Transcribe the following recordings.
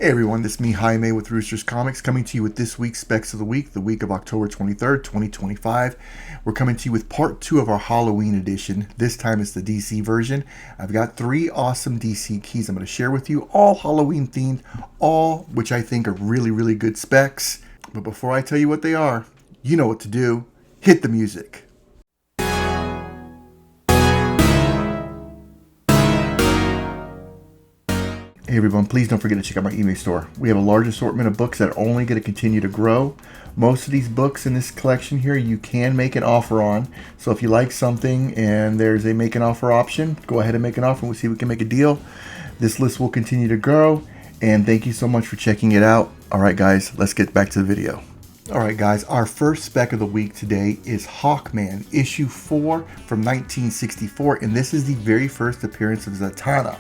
Hey everyone, this is me, Jaime with Roosters Comics, coming to you with this week's Specs of the week of October 23rd, 2025. We're coming to you with part 2 of our Halloween edition. This time it's the DC version. I've got 3 awesome DC keys I'm going to share with you, all Halloween themed, all which I think are really good specs. But before I tell you what they are, you know what to do. Hit the music. Hey everyone, please don't forget to check out my eBay store. We have a large assortment of books that are only going to continue to grow. Most of these books in this collection here you can make an offer on. So if you like something and there's a make an offer option, go ahead and make an offer and we'll see if we can make a deal. This list will continue to grow, and thank you so much for checking it out. Alright guys, let's get back to the video. Alright guys, our first spec of the week today is Hawkman, issue 4 from 1964, and this is the very first appearance of Zatanna.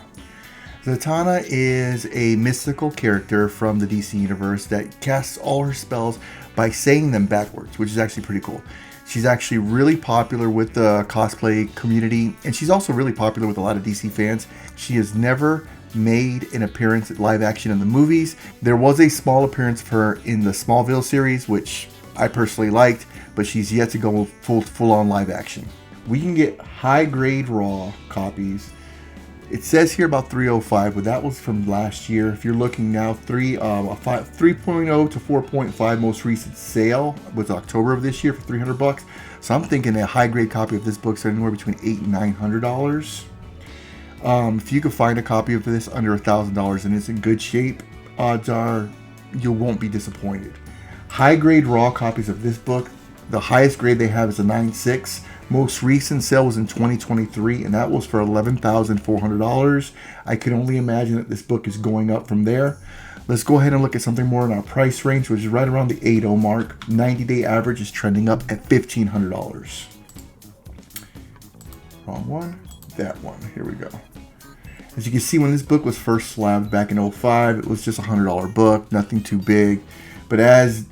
Zatanna is a mystical character from the DC universe that casts all her spells by saying them backwards, which is actually pretty cool. She's actually really popular with the cosplay community, and she's also really popular with a lot of DC fans. She has never made an appearance at live action in the movies. There was a small appearance of her in the Smallville series, which I personally liked, but she's yet to go full on live action. We can get high grade raw copies. It says here about 305, but that was from last year. If you're looking now, 3.0 to 4.5 most recent sale was October of this year for $300. So I'm thinking a high grade copy of this book is anywhere between $800 and $900. If you could find a copy of this under $1,000 and it's in good shape, odds are you won't be disappointed. High grade raw copies of this book, the highest grade they have is a 9.6. Most recent sale was in 2023, and that was for $11,400. I can only imagine that this book is going up from there. Let's go ahead and look at something more in our price range, which is right around the 8.0 mark. 90-day average is trending up at $1,500. Wrong one. That one. Here we go. As you can see, when this book was first slabbed back in 2005, it was just a $100 book, nothing too big. But as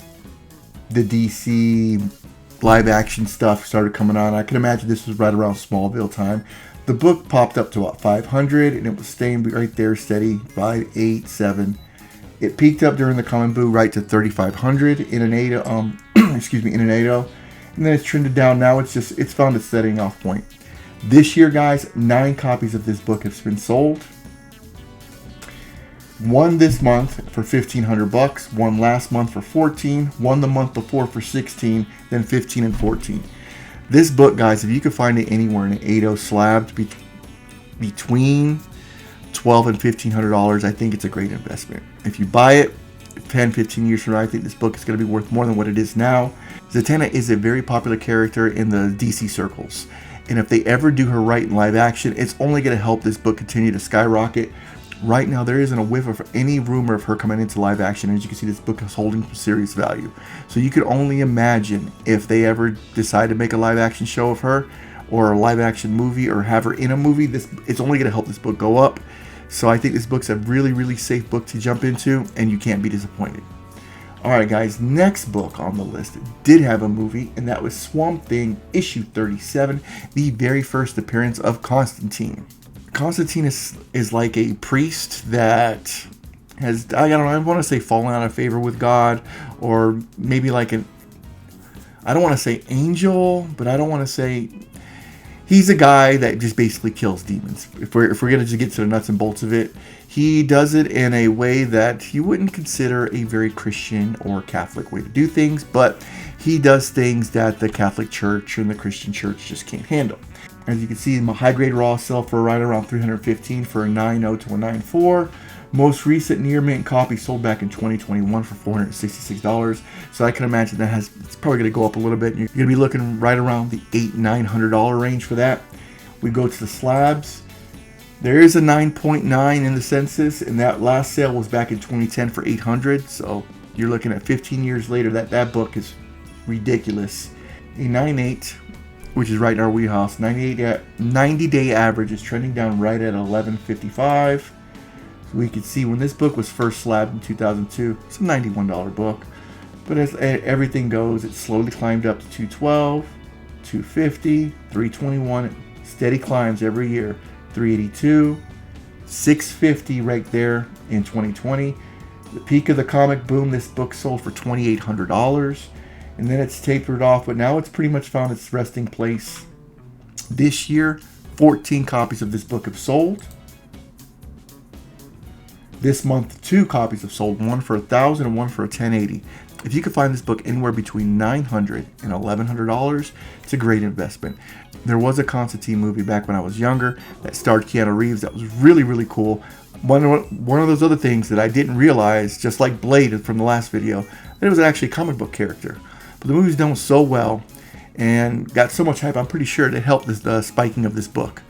the DC live action stuff started coming on, I can imagine this was right around Smallville time. The book popped up to about 500 and it was staying right there steady, 5, 8, 7. It peaked up during the Common Boo right to 3,500 in an 8, in an 8.0, and then it's trended down. Now it's found its setting off point. This year, guys, 9 copies of this book have been sold. One this month for $1,500, one last month for $14, one the month before for $16, then $15 and $14. This book, guys, if you could find it anywhere in an 8.0 slabbed between $1,200 and $1,500, I think it's a great investment. If you buy it 10, 15 years from now, I think this book is going to be worth more than what it is now. Zatanna is a very popular character in the DC circles, and if they ever do her right in live action, it's only going to help this book continue to skyrocket. Right now, there isn't a whiff of any rumor of her coming into live action. As you can see, this book is holding some serious value. So you could only imagine if they ever decide to make a live action show of her or a live action movie or have her in a movie, it's only going to help this book go up. So I think this book's a really safe book to jump into, and you can't be disappointed. Alright guys, next book on the list did have a movie, and that was Swamp Thing issue 37, the very first appearance of Constantine. Constantine is like a priest that has, I don't know, I want to say fallen out of favor with God, or maybe like I don't want to say angel, but I don't want to say, he's a guy that just basically kills demons. If we're going to just get to the nuts and bolts of it, he does it in a way that you wouldn't consider a very Christian or Catholic way to do things, but he does things that the Catholic Church and the Christian Church just can't handle. As you can see, my high grade raw sell for right around $315 for a 9.0 to a 9.4. Most recent near mint copy sold back in 2021 for $466. So I can imagine it's probably going to go up a little bit. You're going to be looking right around the $800-900 range for that. We go to the slabs. There is a 9.9 in the census, and that last sale was back in 2010 for $800. So you're looking at 15 years later. That book is ridiculous. A 9.8. Which is right in our wheelhouse. 90-day average is trending down right at $11.55. So we could see when this book was first slabbed in 2002, it's a $91 book. But as everything goes, it slowly climbed up to $212, $250, $321. Steady climbs every year. $382, $650 right there in 2020. The peak of the comic boom, this book sold for $2,800. And then it's tapered off, but now it's pretty much found its resting place. This year, 14 copies of this book have sold. This month, 2 copies have sold, one for $1,000 and one for $1,080. If you could find this book anywhere between $900 and $1,100, it's a great investment. There was a Constantine movie back when I was younger that starred Keanu Reeves that was really, really cool. One of those other things that I didn't realize, just like Blade from the last video, that it was actually a comic book character. But the movie's done so well and got so much hype, I'm pretty sure it helped the spiking of this book.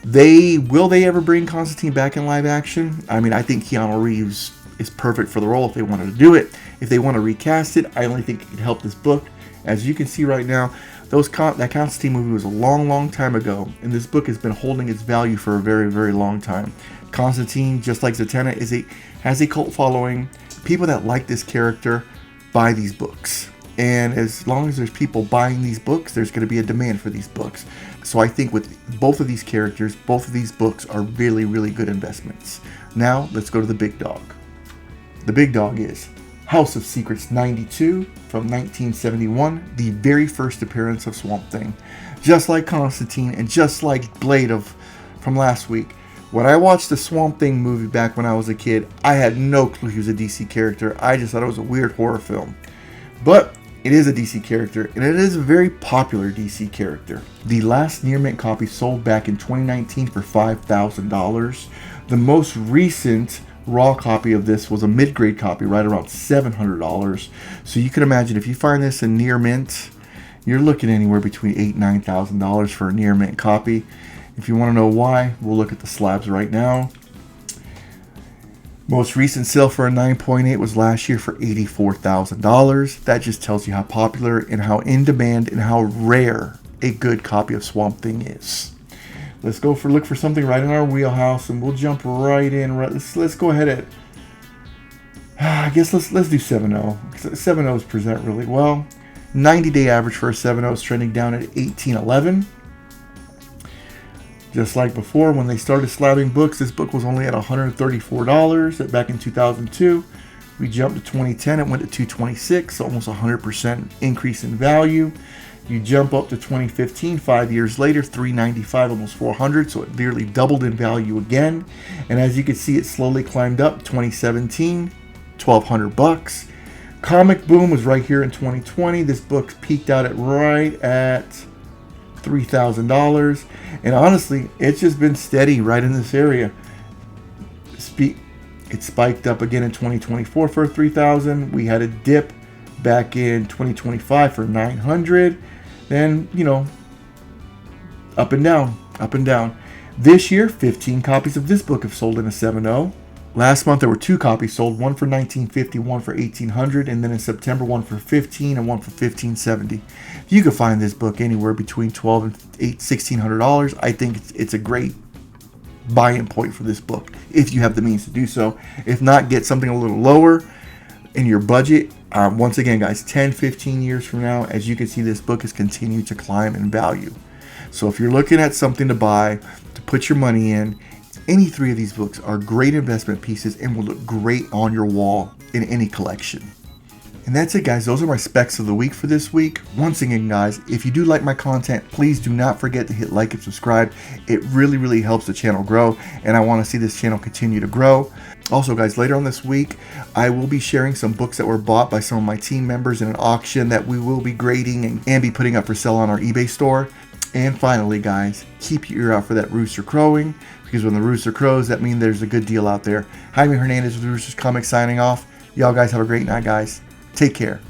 Will they ever bring Constantine back in live action? I mean, I think Keanu Reeves is perfect for the role if they wanted to do it. If they want to recast it, I only think it could help this book. As you can see right now, that Constantine movie was a long, long time ago, and this book has been holding its value for a very, very long time. Constantine, just like Zatanna, has a cult following. People that like this character buy these books. And as long as there's people buying these books, there's going to be a demand for these books. So I think with both of these characters, both of these books are really, really good investments. Now, let's go to the big dog. The big dog is House of Secrets 92 from 1971, the very first appearance of Swamp Thing. Just like Constantine and just like Blade from last week, when I watched the Swamp Thing movie back when I was a kid, I had no clue he was a DC character. I just thought it was a weird horror film. But it is a DC character, and it is a very popular DC character. The last near mint copy sold back in 2019 for $5,000. The most recent raw copy of this was a mid-grade copy, right around $700. So you can imagine if you find this in near mint, you're looking anywhere between $8,000 and $9,000 for a near mint copy. If you want to know why, we'll look at the slabs right now. Most recent sale for a 9.8 was last year for $84,000. That just tells you how popular and how in demand and how rare a good copy of Swamp Thing is. Let's look for something right in our wheelhouse, and we'll jump right in. Let's go ahead at, I guess let's do 7.0. 7.0s present really well. 90-day average for a 7.0 is trending down at 18.11. Just like before, when they started slabbing books, this book was only at $134 back in 2002. We jumped to 2010, it went to $226, almost 100% increase in value. You jump up to 2015, 5 years later, $395, almost $400, so it nearly doubled in value again. And as you can see, it slowly climbed up. 2017, $1,200. Comic boom was right here in 2020. This book peaked out at right at $3,000, and honestly, it's just been steady right in this area. It spiked up again in 2024 for $3,000. We had a dip back in 2025 for $900. Then, up and down, up and down. This year, 15 copies of this book have sold in a 7.0. Last month there were 2 copies sold, one for $1,950, one for $1,800, and then in September one for $1,500 and one for $1,570. You can find this book anywhere between $1,200 and $1,600. I think it's a great buy-in point for this book if you have the means to do so. If not, get something a little lower in your budget. Once again, guys, 10-15 years from now, as you can see, this book has continued to climb in value. So if you're looking at something to buy, to put your money in, any 3 of these books are great investment pieces and will look great on your wall in any collection. And that's it, guys. Those are my specs of the week for this week. Once again, guys, if you do like my content, please do not forget to hit like and subscribe. It really, really helps the channel grow, and I want to see this channel continue to grow. Also, guys, later on this week, I will be sharing some books that were bought by some of my team members in an auction that we will be grading and be putting up for sale on our eBay store. And finally, guys, keep your ear out for that rooster crowing, because when the rooster crows, that means there's a good deal out there. Jaime Hernandez with Roosters Comics signing off. Y'all guys have a great night, guys. Take care.